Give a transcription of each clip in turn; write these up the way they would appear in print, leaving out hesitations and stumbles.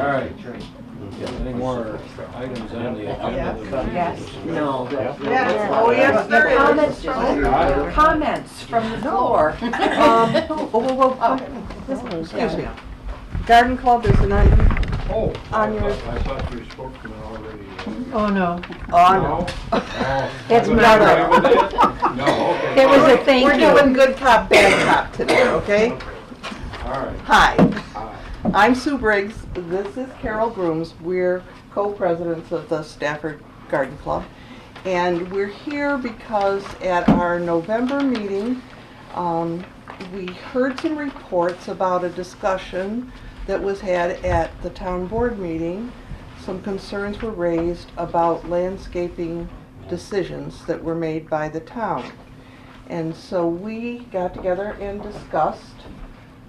All right. Any more items on the agenda? Yes. No. Yes. Oh, yes, there is. Comments from the floor. Excuse me. Garden Club is an item. Oh, On your- I thought you spoke to me already. Oh, no. Oh, no. It's No, not. No, okay. It was a thank We're you. doing good cop, bad cop today, okay? All right. Hi, Hi. I'm Sue Briggs. This is Carole Grooms. We're co-presidents of the Stafford Garden Club. And we're here because at our November meeting, we heard some reports about a discussion that was had at the town board meeting. Some concerns were raised about landscaping decisions that were made by the town. And so we got together and discussed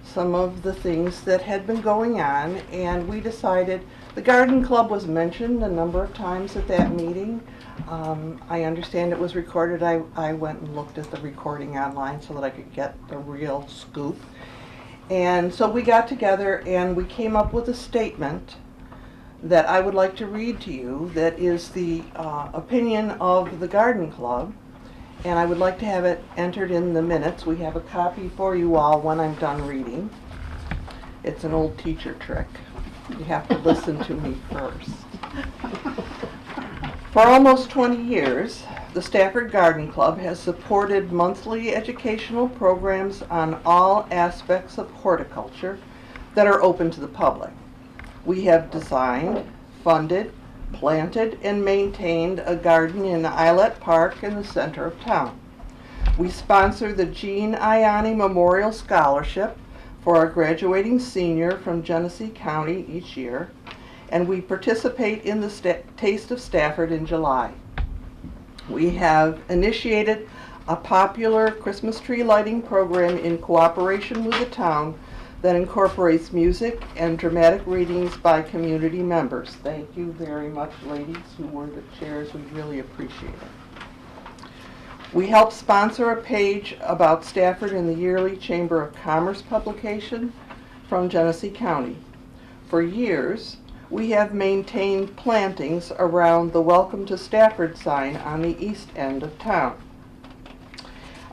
some of the things that had been going on, and we decided the garden club was mentioned a number of times at that meeting. I understand it was recorded. I went and looked at the recording online so that I could get the real scoop. And so we got together and we came up with a statement that I would like to read to you that is the opinion of the garden club, and I would like to have it entered in the minutes. We have a copy for you all when I'm done reading. It's an old teacher trick. You have to listen to me first. For almost 20 years, the Stafford Garden Club has supported monthly educational programs on all aspects of horticulture that are open to the public. We have designed, funded, planted, and maintained a garden in Islet Park in the center of town. We sponsor the Jean Ianni Memorial Scholarship for our graduating senior from Genesee County each year, and we participate in the Taste of Stafford in July. We have initiated a popular Christmas tree lighting program in cooperation with the town that incorporates music and dramatic readings by community members. Thank you very much, ladies who were the chairs. We really appreciate it. We help sponsor a page about Stafford in the yearly Chamber of Commerce publication from Genesee County. For years, we have maintained plantings around the Welcome to Stafford sign on the east end of town.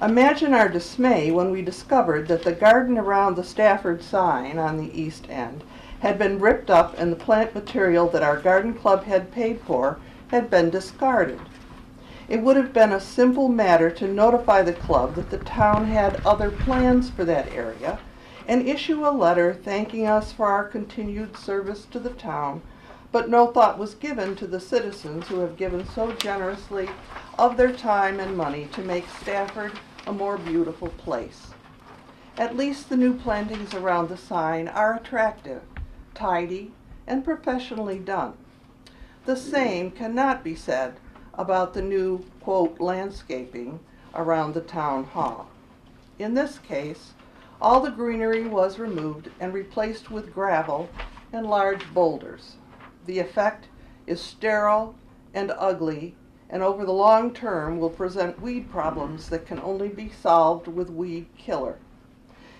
Imagine our dismay when we discovered that the garden around the Stafford sign on the east end had been ripped up and the plant material that our garden club had paid for had been discarded. It would have been a simple matter to notify the club that the town had other plans for that area and issue a letter thanking us for our continued service to the town, but no thought was given to the citizens who have given so generously of their time and money to make Stafford a more beautiful place. At least the new plantings around the sign are attractive, tidy, and professionally done. The same cannot be said about the new, quote, landscaping around the town hall. In this case, all the greenery was removed and replaced with gravel and large boulders. The effect is sterile and ugly, and over the long term will present weed problems that can only be solved with weed killer.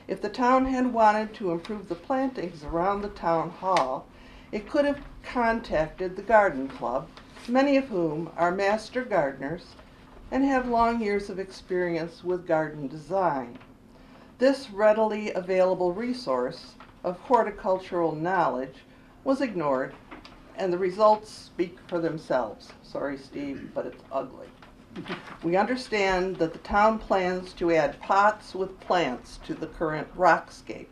If the town had wanted to improve the plantings around the town hall, it could have contacted the garden club, many of whom are master gardeners and have long years of experience with garden design. This readily available resource of horticultural knowledge was ignored, and the results speak for themselves. Sorry, Steve, but it's ugly. We understand that the town plans to add pots with plants to the current rockscape.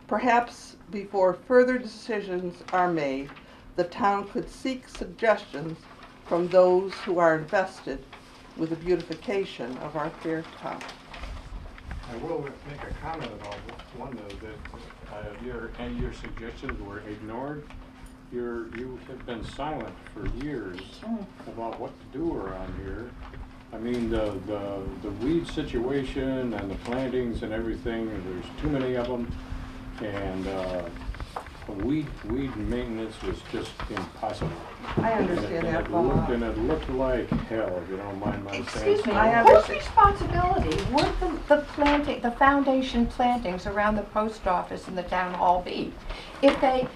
Perhaps before further decisions are made, the town could seek suggestions from those who are invested with the beautification of our fair town. I will make a comment about one that your suggestions were ignored. You have been silent for years about what to do around here. I mean, the weed situation and the plantings and everything, there's too many of them, and weed maintenance was just impossible. I understand that, Bob. And it looked like hell, if you don't mind my saying. Excuse me, I whose understand. responsibility would the foundation plantings around the post office and the town hall be? If they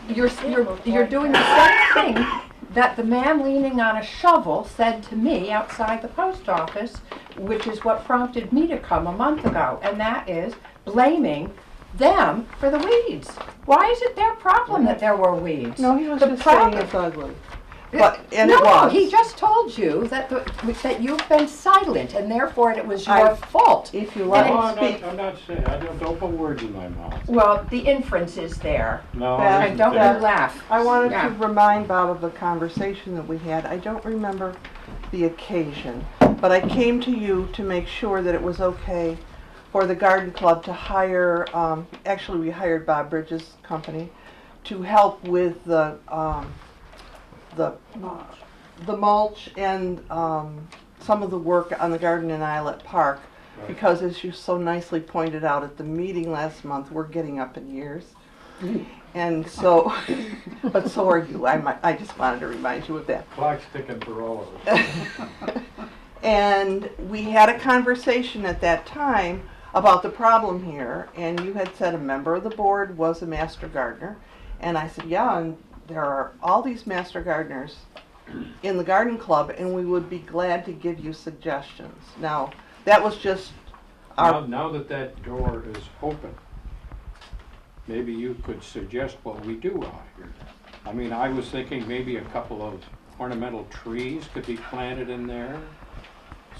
you're doing the same thing that the man leaning on a shovel said to me outside the post office, which is what prompted me to come a month ago, and that is blaming them for the weeds. Why is it their problem that there were weeds? No, he was The just saying problem- it's ugly. But, and no, it was. he just told you that that you've been silent, and therefore it was your fault. If you No, let I'm me speak. not saying, don't put words in my mouth. Well, the inference is there, No, Beth, it and don't you isn't. laugh. I wanted Yeah. to remind Bob of the conversation that we had. I don't remember the occasion, but I came to you to make sure that it was okay for the garden club to hire, actually we hired Bob Briggs' company to help with the mulch and some of the work on the garden in Islet Park. Right. Because as you so nicely pointed out at the meeting last month, we're getting up in years. And so, but so are you. I just wanted to remind you of that. Clock's ticking for all of us. And we had a conversation at that time about the problem here, and you had said a member of the board was a master gardener. And I said, yeah, and there are all these master gardeners in the garden club, and we would be glad to give you suggestions. Now, that was just Now that that door is open, maybe you could suggest what we do out here. I mean, I was thinking maybe a couple of ornamental trees could be planted in there.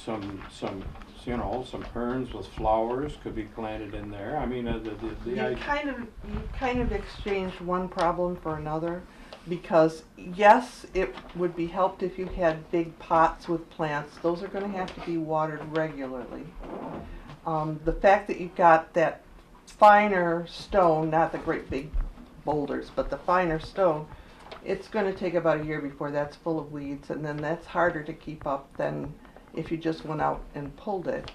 Some ferns with flowers could be planted in there. I mean, you kind of exchanged one problem for another, because yes, it would be helped if you had big pots with plants. Those are going to have to be watered regularly. The fact that you've got that finer stone, not the great big boulders, but the finer stone, it's going to take about a year before that's full of weeds, and then that's harder to keep up than if you just went out and pulled it.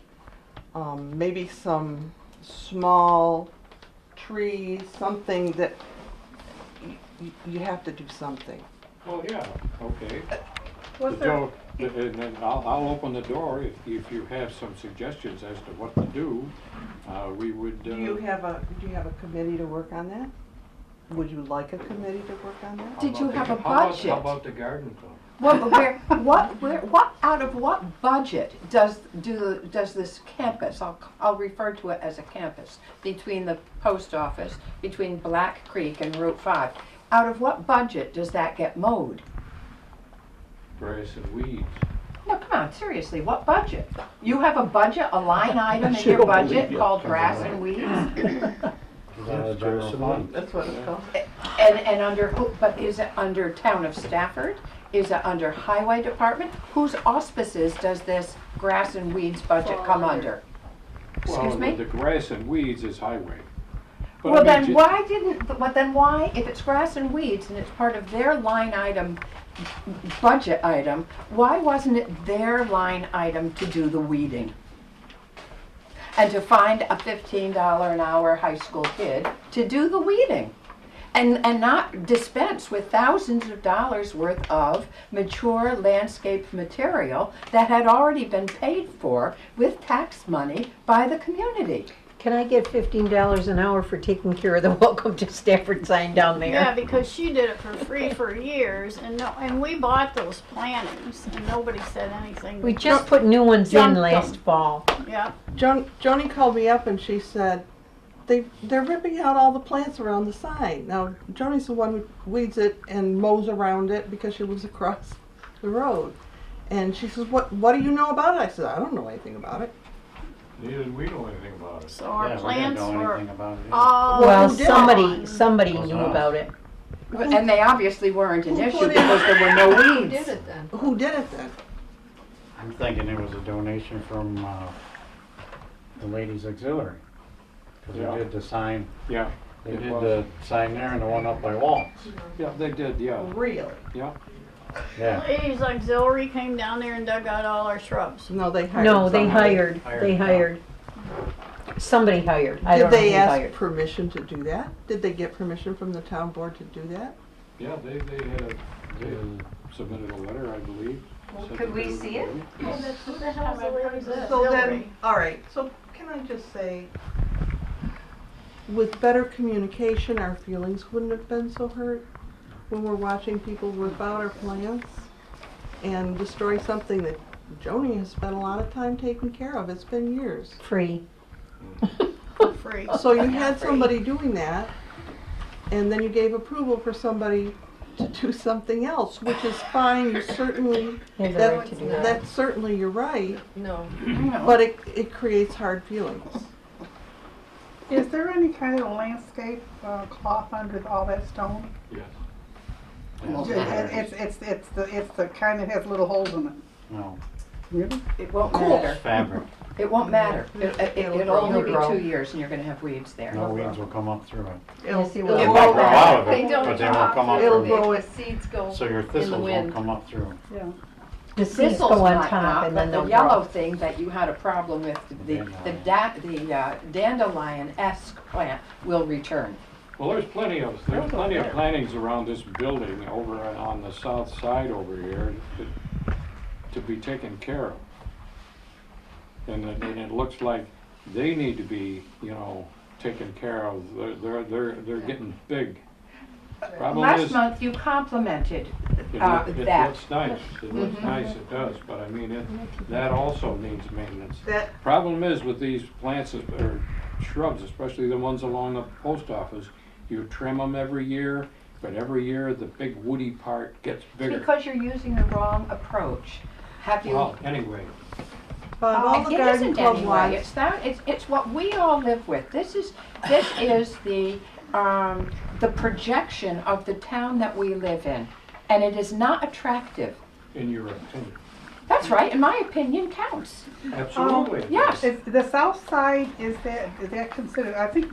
Maybe some small trees, something that you have to do something. Well, yeah, okay. Was The door- and then I'll open the door if you have some suggestions as to what to do. We would. Do you have a committee to work on that? Would you like a committee to work on that? Did you have a How budget? about the garden club? Well, but what out of what budget does this campus? I'll refer to it as a campus between the post office, between Black Creek and Route 5. Out of what budget does that get mowed? Grass and weeds. No, come on, seriously, what budget? You have a budget, a line item in your budget called grass and weeds? That's what it's called. And under who, but is it under Town of Stafford? Is it under Highway Department? Whose auspices does this grass and weeds budget come under? Excuse Well, me? the grass and weeds is highway. But I Well, mean, then ju- why didn't, but then why, if it's grass and weeds and it's part of their line item, budget item, why wasn't it their line item to do the weeding? And to find a $15 an hour high school kid to do the weeding? And not dispense with thousands of dollars worth of mature landscape material that had already been paid for with tax money by the community. Can I get $15 an hour for taking care of the Welcome to Stafford sign down there? Yeah, because she did it for free for years, and we bought those plantings, and nobody said anything. We just put new ones in Jumped last them. fall. Yeah, Joni called me up and she said, they're ripping out all the plants around the sign. Now, Joni's the one who weeds it and mows around it because she lives across the road. And she says, what do you know about it? I said, I don't know anything about it. Neither do we know anything about it. so our Yeah, we plants didn't know were anything about it. all Well, who did? somebody Was knew us. about it. And they obviously weren't an Who issue put in- because there were no Who weeds. did it then? Who did it then? I'm thinking it was a donation from the ladies auxiliary. Because Yeah. they did the sign, Yeah, they It did was. the sign there and the one up by Waltz. yeah, they did, yeah, Really? yeah. Yeah. Ladies Auxiliary came down there and dug out all our shrubs. No, they hired No, they somebody. hired. Somebody hired. I Did don't know they who ask hired. permission to do that? Did they get permission from the town board to do that? Yeah, they submitted a letter, I believe. Well, said could that we they would see it? do Who the hell's the Ladies So Auxiliary? then, all right, so can I just say, with better communication, our feelings wouldn't have been so hurt. when we're watching people rip out our plants and destroy something that Joni has spent a lot of time taking care of. It's been years. Free. For free. So you had somebody doing that, and then you gave approval for somebody to do something else, which is fine. You certainly, Has the right to do that. that's certainly your right, No. but it creates hard feelings. Is there any kind of landscape cloth under all that stone? Yes. It's the kind that has little holes in it. No, Really? It won't matter. fabric. It won't matter. It'll only be grow. 2 years and you're gonna have weeds there. No weeds will come up through it. Yes, you It'll They will. might grow out of They it, don't but they come won't up come up through It'll through grow it. The seeds go So your in the thistles won't wind. come up through. Yeah. The seeds Thistles go on might top not, and but then the they'll yellow grow. thing that you had a problem with, the dandelion-esque plant will return. Well, there's plenty of plantings around this building over on the south side over here to be taken care of. And it looks like they need to be, taken care of. They're getting big. Problem Last is, month, you complimented it that. looks nice. It looks nice, it does, but I mean, that also needs maintenance. That Problem is with these plants or shrubs, especially the ones along the post office, you trim them every year, but every year the big woody part gets bigger. Because you're using the wrong approach. Have you? Well, anyway, but all the It garden isn't club anyway. wants. It's what we all live with. This is the projection of the town that we live in, and it is not attractive. in your opinion. That's right, and my opinion counts. Absolutely. Yes. Is the south side, is that considered, I think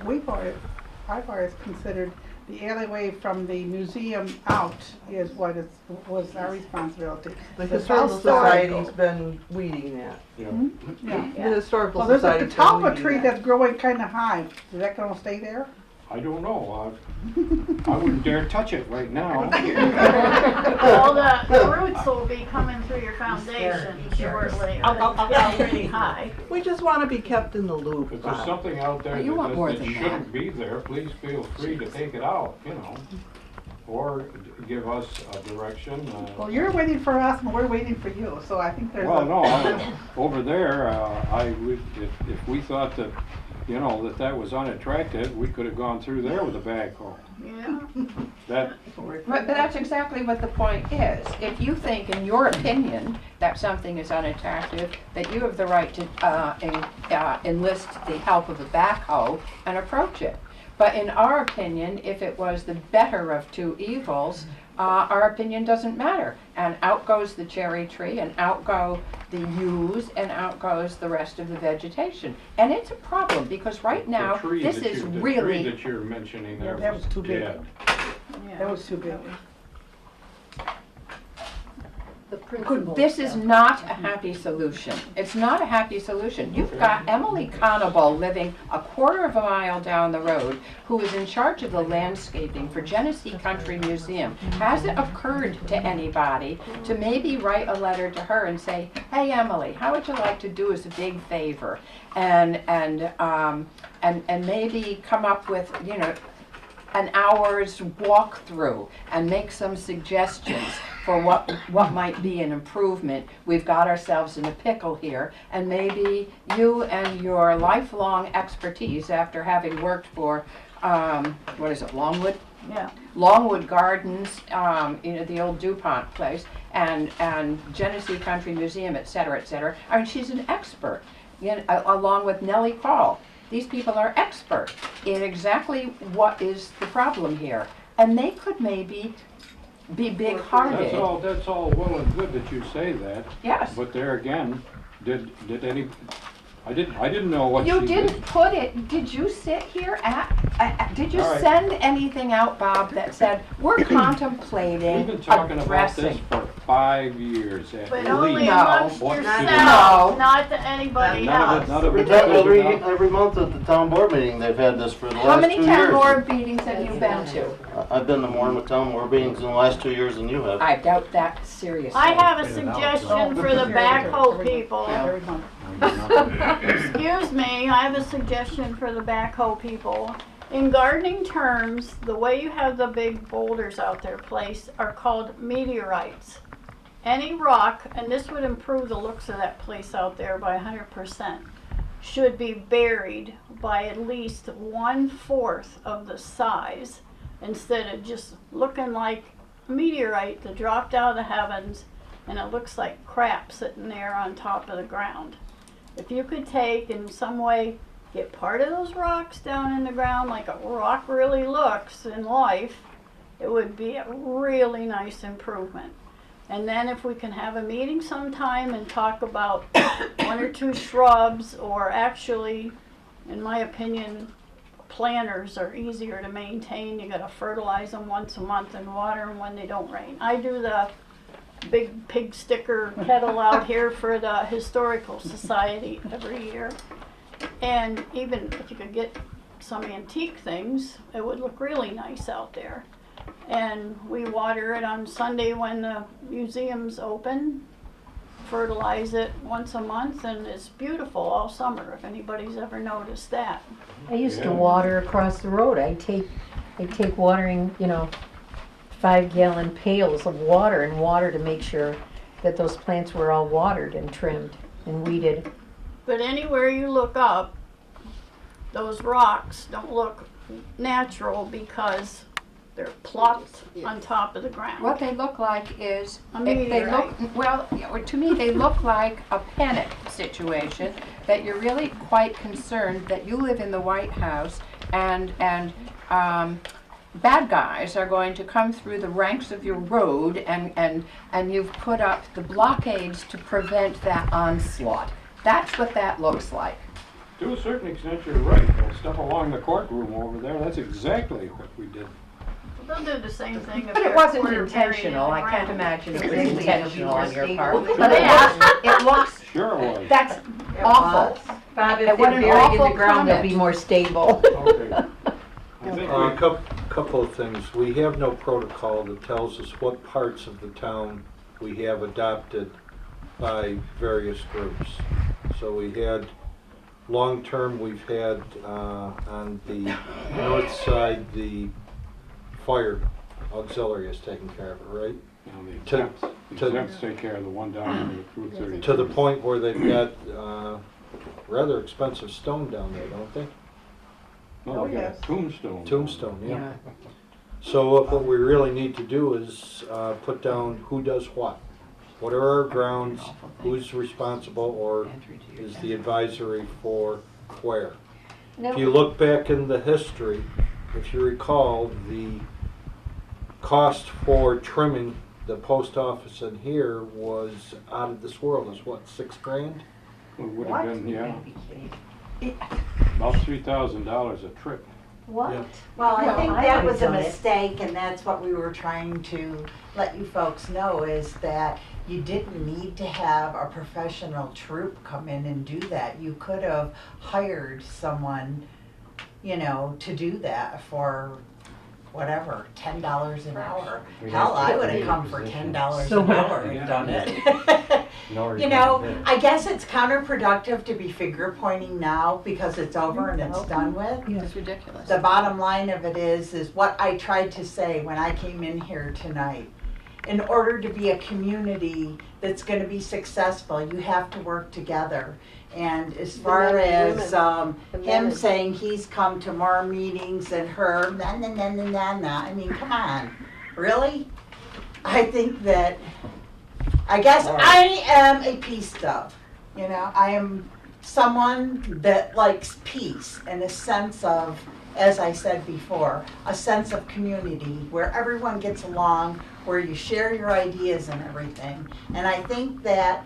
I've always considered the alleyway from the museum out was our responsibility. The The historical south side- society's been weeding that. Yeah. Yeah. The historical Well, there's a society's been catalpa weeding tree that. that's growing kinda high. Is that gonna stay there? I don't know. I wouldn't dare touch it right now. Well, the roots will be coming through your foundation shortly. It's getting pretty high. We just want to be kept in the loop. If there's Bob. something out there But you want more that than shouldn't be there, please feel free to take it out, or give us a direction. Well, you're waiting for us and we're waiting for you, so I think there's Well, no, over there, I would, if we thought that, that was unattractive, we could have gone through there with a backhoe. Yeah. That, But that's exactly what the point is. If you think, in your opinion, that something is unattractive, that you have the right to enlist the help of a backhoe and approach it. But in our opinion, if it was the better of two evils, our opinion doesn't matter. And out goes the cherry tree, and out go the yews, and out goes the rest of the vegetation. And it's a problem, because right now, the tree this that is you, the really... tree that you're mentioning there that was too big. dead. That was too big. The principal. This is not a happy solution. It's not a happy solution. You've got Emily Conable living a quarter of a mile down the road, who is in charge of the landscaping for Genesee Country Museum. Has it occurred to anybody to maybe write a letter to her and say, "Hey Emily, how would you like to do us a big favor?" And maybe come up with, an hour's walkthrough and make some suggestions for what might be an improvement. We've got ourselves in a pickle here, and maybe you and your lifelong expertise, after having worked for, Longwood? Yeah. Longwood Gardens, the old DuPont place, and Genesee Country Museum, et cetera, et cetera. I mean, she's an expert, along with Nellie Paul. These people are expert in exactly what is the problem here. And they could maybe be big-hearted. That's all well and good that you say that. Yes. But there again, did any, I didn't know what she You did. didn't put it, did you sit here did you All right. send anything out, Bob, that said, we're contemplating We've been talking about this addressing? for 5 years at But least. only No. amongst What to do. yourself, No. not to anybody None else. of it Every month at the town board meeting, they've had this for the How last many 2 town years. board meetings have you been to? I've been to more town board meetings in the last 2 years than you have. I doubt that seriously. I have a Put it out, suggestion so- for the backhoe people. Every month. Excuse me, I have a suggestion for the backhoe people. In gardening terms, the way you have the big boulders out there placed are called meteorites. Any rock, and this would improve the looks of that place out there by 100%, should be buried by at least 1/4 of the size instead of just looking like a meteorite that dropped out of the heavens and it looks like crap sitting there on top of the ground. If you could take in some way get part of those rocks down in the ground like a rock really looks in life, it would be a really nice improvement. And then if we can have a meeting sometime and talk about 1 or 2 shrubs, or actually, in my opinion, planters are easier to maintain. You gotta fertilize them once a month and water them when they don't rain. I do the big pig sticker kettle out here for the Historical Society every year. And even if you could get some antique things, it would look really nice out there. And we water it on Sunday when the museum's open, fertilize it once a month, and it's beautiful all summer, if anybody's ever noticed that. I used to water across the road. I take watering, 5-gallon pails of water and water to make sure that those plants were all watered and trimmed and weeded. But anywhere you look up, those rocks don't look natural because they're plopped on top of the ground. What they look like is, A they meteorite. look, well, to me, they look like a panic situation, that you're really quite concerned that you live in the White House and bad guys are going to come through the ranks of your road, and you've put up the blockades to prevent that onslaught. That's what that looks like. To a certain extent, you're right. That stuff along the courtroom over there, that's exactly what we did. They'll do the same thing if But it they're wasn't quarter intentional. buried in I the can't ground. imagine it was It's intentional on your part. stable. But it looks, Sure it was. that's awful. Bob, And if what they're an buried in awful the ground, they'll be comment. more stable. Okay. I think A we, couple of things. We have no protocol that tells us what parts of the town we have adopted by various groups. So we had, long-term, we've had on the north side, the fire auxiliary is taking care of it, right? the To- exempts take care of the one down in the Route 30. To the point where they've got rather expensive stone down there, don't they? No, we got yes. a tombstone. Tombstone, yeah. So what we really need to do is put down who does what. What are our grounds, who's responsible, or is the advisory for where? If you look back in the history, if you recall, the cost for trimming the post office in here was out of this world. It's what, $6,000? It would have been, yeah, about $3,000 a trip. What? Yeah. Well, I think I that would've was a done it. mistake, and that's what we were trying to let you folks know, is that you didn't need to have a professional troupe come in and do that. You could have hired someone, to do that for whatever, $10 an hour. We'd Hell, have to I would have create come for positions. $10 So an hour and done it. Nor I guess it's counterproductive to be finger pointing now because it's over and it's done with. It's ridiculous. The bottom line of it is what I tried to say when I came in here tonight. In order to be a community that's going to be successful, you have to work together. And as far men and as The men him and- saying he's come to more meetings than her, I mean, come on, really? I think that, I guess I am a peace dove. I am someone that likes peace and a sense of, as I said before, a sense of community where everyone gets along, where you share your ideas and everything. And I think that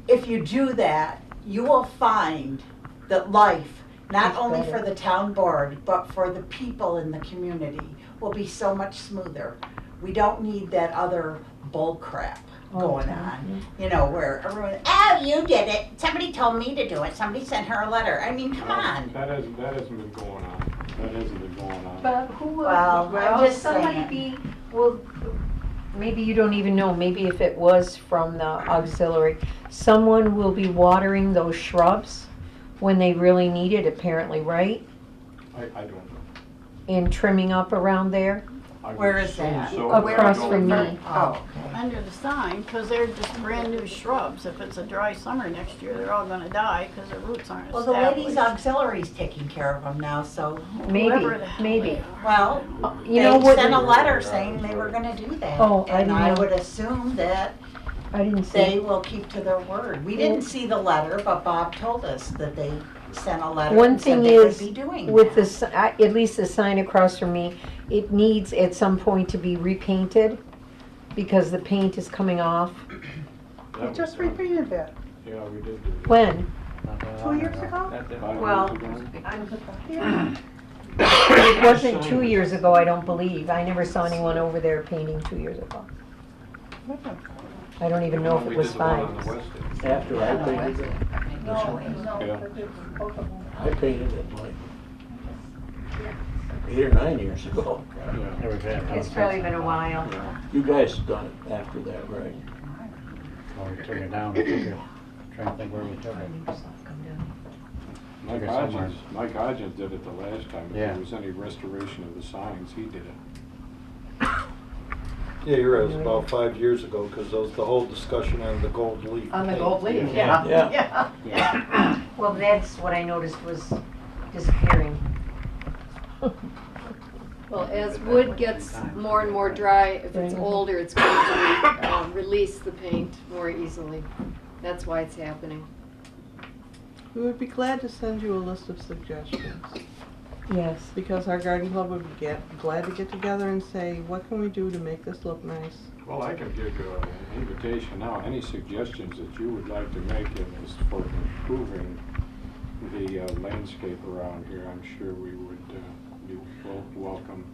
if you do that, you will find that life, not It's only better. for the town board, but for the people in the community, will be so much smoother. We don't need that other bull crap All the going time, on, where everyone, oh, you did it, somebody told me to do it, somebody sent her a letter. I mean, come on. That hasn't been going on. That hasn't been going on. But who will, Well, I'm just somebody saying. maybe you don't even know, maybe if it was from the auxiliary, someone will be watering those shrubs when they really need it, apparently, right? I don't know. and trimming up around there? I would Where is assume that? so. Across I don't from know. me. Oh, Under the sign, because they're just brand new shrubs. If it's a dry summer next year, they're all gonna die because their roots aren't well, the established. ladies auxiliary's taking care of them now, so, Maybe, Whoever the hell maybe. they are. well, You know they what? sent a letter saying they were gonna do that. Oh, I And didn't I know. would assume that I didn't they see. will keep to their word. We didn't see the letter, but Bob told us that they sent a letter One and said thing they would is, be doing with that. the, at least the sign across from me, it needs at some point to be repainted because the paint is coming off. That We was just done. repainted that Yeah, we did do that. When? Not that 2 long years ago. 5 Well, years ago. It wasn't 2 years ago, I don't believe. I never saw anyone over there painting 2 years ago. I don't even know if We it did was the one 5. on the west end. After I painted it, Yeah. I painted it like 8 or 9 years ago. Yeah. Yeah, we've had It's probably been a while. You guys done it after that, right? Well, we took it down, we took it, trying to think where we took it. Mike Okay, somewhere. Hodgins did it the last time. If Yeah. there was any restoration of the signs, he did it. Yeah, you're right, it was about 5 years ago, because there was the whole discussion on the gold leaf. On the gold leaf, Yeah. yeah. Yeah. Yeah. Well, that's what I noticed was disappearing. Well, as wood gets more and more dry, if it's Right. older, it's going to release the paint more easily. That's why it's happening. We would be glad to send you a list of suggestions, Yes. because our garden club would be glad to get together and say, what can we do to make this look nice? Well, I can give you an invitation now. Any suggestions that you would like to make in this for improving the landscape around here, I'm sure we would be welcome.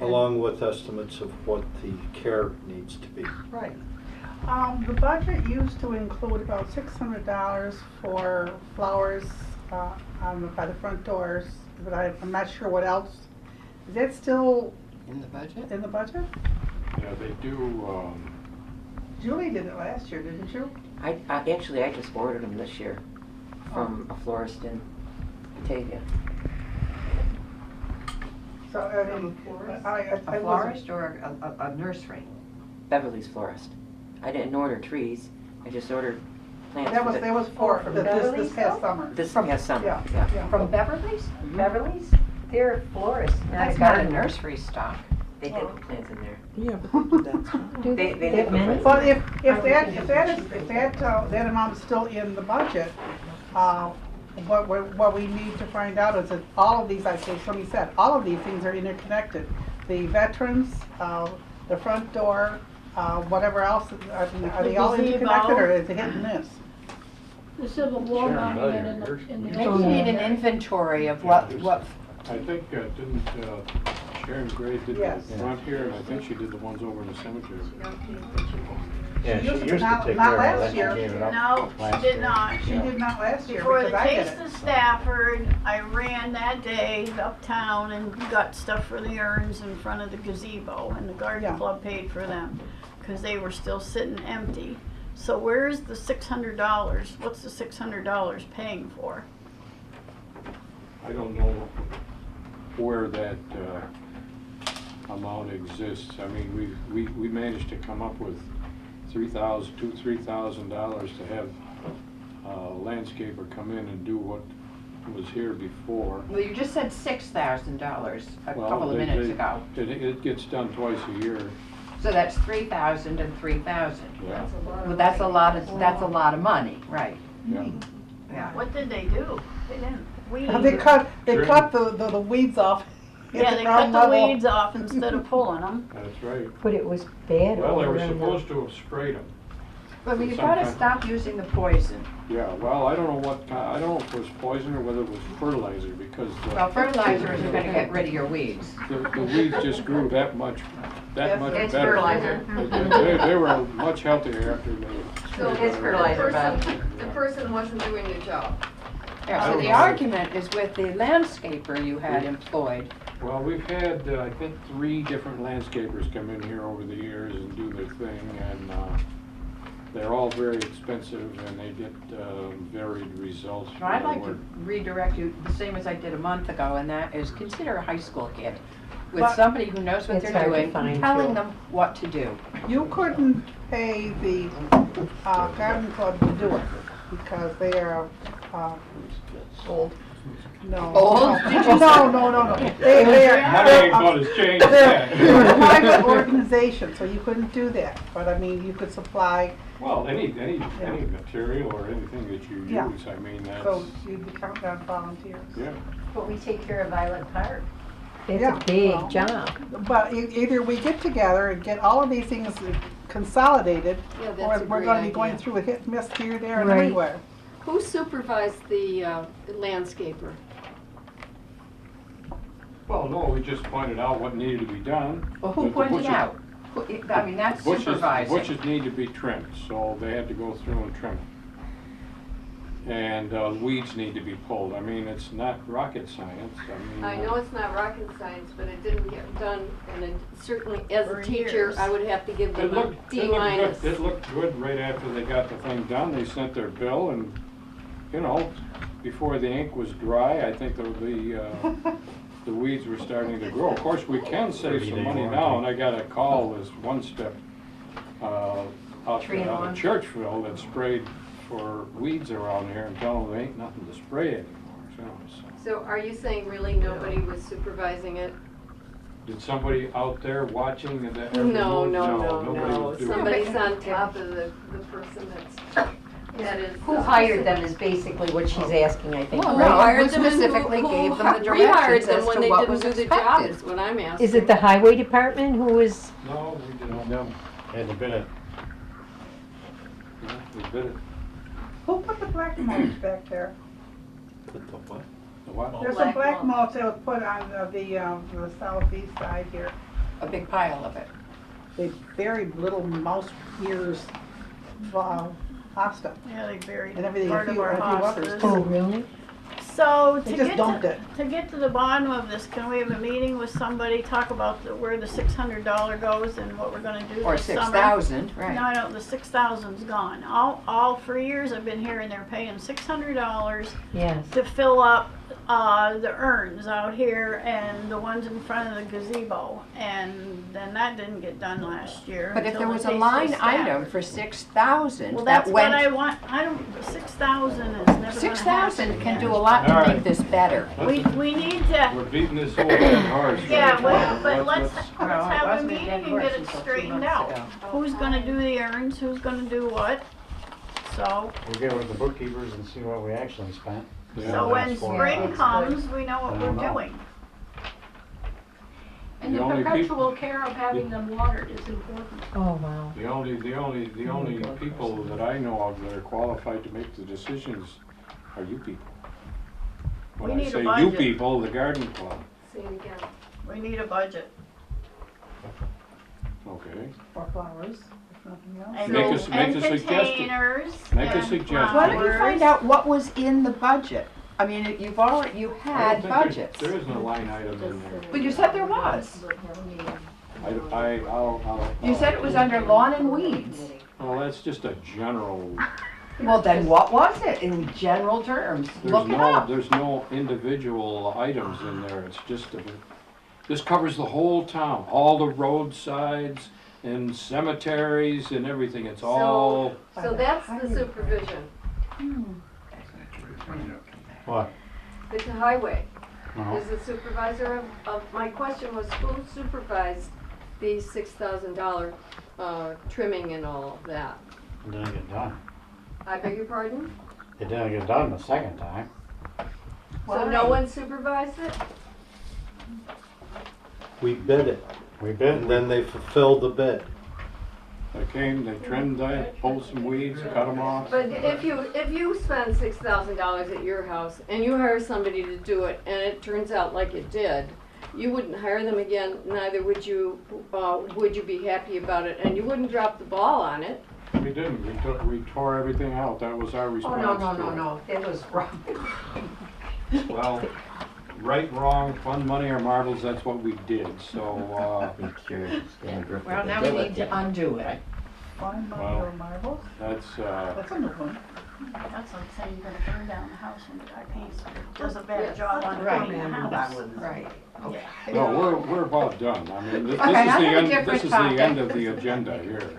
Along with estimates of what the care needs to be. Right. The budget used to include about $600 for flowers by the front doors, but I'm not sure what else. Is that still In the budget? in the budget? Yeah, they do, Julie did it last year, didn't you? Actually, I just ordered them this year from a florist in Batavia. So, I mean, I A florist or a nursery? Beverly's florist. I didn't order trees. I just ordered plants. That was, for the- that was for this Beverly's past summer. This past summer. Yeah, Yeah. yeah. From Beverly's? Beverly's? They're florists, not a That's not a garden. nursery stock. They did put plants in there. Yeah, but they did that. Do They they did have put many? plants. But that amount is still in the budget, what we need to find out is that all of these, like somebody said, all of these things are interconnected. The veterans, the front door, whatever else, are they all The gazebo. interconnected or is it hit and miss? The Civil War Sure, monument in value, the Maybe you need an inventory of what, I think, didn't Sharon Gray did the Yes. front here, and I think she did the ones over in the cemetery. Yeah, she Used to- used to not- take not care of last that, she year. gave it up No, she last did year. not. She did not last year For the because I did Taste it. of Stafford, I ran that day uptown and got stuff for the urns in front of the gazebo, and the garden Yeah. club paid for them, because they were still sitting empty. So where's the $600? What's the $600 paying for? I don't know where that amount exists. I mean, we managed to come up with $3,000 to have a landscaper come in and do what was here before. well, you just said $6,000 a Well, couple of they- minutes they- ago. It gets done twice a year, So that's 3,000 and 3,000. yeah, Well, that's a lot of money, right? yeah. Yeah. What did they do? They didn't weed. They cut Trim. the weeds off. at Yeah, the they ground cut the level. weeds off instead of pulling them. That's right. But it was bad Well, they over were in the- supposed to have sprayed them. But you gotta stop using the poison. Yeah, well, I don't know what I don't know if it was poison or whether it was fertilizer, because Well, fertilizers are gonna get rid of your weeds. the weeds just grew that much better. It's fertilizer. They were much healthier after they. It's fertilizer, Bob. The person wasn't doing their job. Yeah, I so don't the know. argument is with the landscaper you had employed. Well, we've had, I think, 3 different landscapers come in here over the years and do their thing, and they're all very expensive and they get varied results. So I'd like to Where- redirect you, the same as I did a month ago, and that is consider a high school kid with But- somebody who knows what It's they're hard to doing, find, telling too. them what to do. You couldn't pay the garden club to do it because they are old. No. Old? No. They're Money ain't gonna change they're a that. private organization, so you couldn't do that. But I mean, you could supply, Well, any material or anything that you Yeah. use, I mean, that's, so you'd be counting on volunteers. yeah. But we take care of Violet Park. It's Yeah, a big well. job. But either we get together and get all of these things consolidated, Yeah, or that's a we're great gonna be going idea. through a hit and miss here, there, and Right. everywhere. Who supervised the landscaper? Well, no, we just pointed out what needed to be done. Well, who The pointed bushes- out? I mean, that's Bushes, supervising. bushes need to be trimmed, so they had to go through and trim it. And weeds need to be pulled. I mean, it's not rocket science. I mean. I know it's not rocket science, but it didn't get done, and it certainly, as For a teacher, years. I would have to give It them a looked, D it looked minus. good. It looked good right after they got the thing done. They sent their bill and, you know, before the ink was dry, I think the weeds were starting to grow. Of course, we can save 30-day some money warranty. now, and I got a call this one step, out Tree and of lawn. Churchville that sprayed for weeds around here and told them there ain't nothing to spray anymore, so. So are you saying really nobody was supervising it? Did somebody out there watching that? No, nobody was doing it. Somebody's on top of the person that is. Who hired them is basically what she's asking, I think, Well, Who no, right? hired who them and specifically gave them the rehired directions them as when to they what didn't was do the job expected. is what I'm asking. Is it the highway department who is, No, we didn't. No, had to bid it. No, we did it. Who put the black mulch back there? The what? There's Black a black mulch. mulch that was put on the southeast side here. A big pile of it. They buried little mouse ears, hosta. Yeah, they buried And everything, part a of few- our a few others, hostas. too. oh, really? So They to just get dumped to, it. to get to the bottom of this, can we have a meeting with somebody, talk about where the $600 goes and what we're gonna do Or this summer? 6,000, No, right. I don't, the 6,000's gone. All for years I've been hearing they're paying $600 Yes. to fill up, the urns out here and the ones in front of the gazebo. And then that didn't get done last year. But if until there the was a taste line of Stafford. item for 6,000, Well, that that's what I went, want, 6,000 is never gonna happen 6,000 can do a again. lot to All make right. this better. We need to, We're beating this old dead horse. yeah, right? but let's Well, it have a wasn't meeting dead and horse get it until 2 straightened months out. ago. Who's gonna do the errands, who's gonna do what? So, We'll get with the bookkeepers and see what we actually spent. Yeah, so when that's for- spring that's comes, we know what I we're don't know. doing. And the perpetual care of having them watered is important. Oh, wow. The only people that I know of that are qualified to make the decisions are you people. We When I need a say you budget. people, the garden club, Say it again. We need a budget. okay? For flowers, if nothing else. And Make and make a suggestion. containers. Make a and suggestion. Why don't you flowers. find out what was in the budget? I mean, you I had don't think budgets. There is no line item in there. But you said there was. I'll. You said it was under lawn and weeds. Well, that's just a general, Well, then what was it in general terms? Look it up. there's no individual items in there, it's just this covers the whole town, all the roadsides and cemeteries and everything, it's all, So that's the supervision, What? it's a highway. No. Is the supervisor my question was who supervised the $6,000 trimming and all of that? It didn't get done. I beg your pardon? It didn't get done the second time. So no one supervised it? We bid it, We bid, and then they fulfilled the bid. they came, they trimmed that, pulled some weeds, cut them off. But if you spend $6,000 at your house and you hire somebody to do it and it turns out like it did, you wouldn't hire them again, neither would you be happy about it, and you wouldn't drop the ball on it. We didn't, we tore everything out, that was our Oh, response no, to no, it. no, it was wrong. Well, right, wrong, fun, money, or marbles, that's what we did, so, Well, now we need to undo it. Fine money Well, or marbles? That's, That's a new one. That's like saying you're gonna burn down the house when the guy paints, does a bad job on Right, painting the house. right. Yeah. no, we're about done. I mean, this is Okay, I the have a end, different this is the end topic. of the agenda here.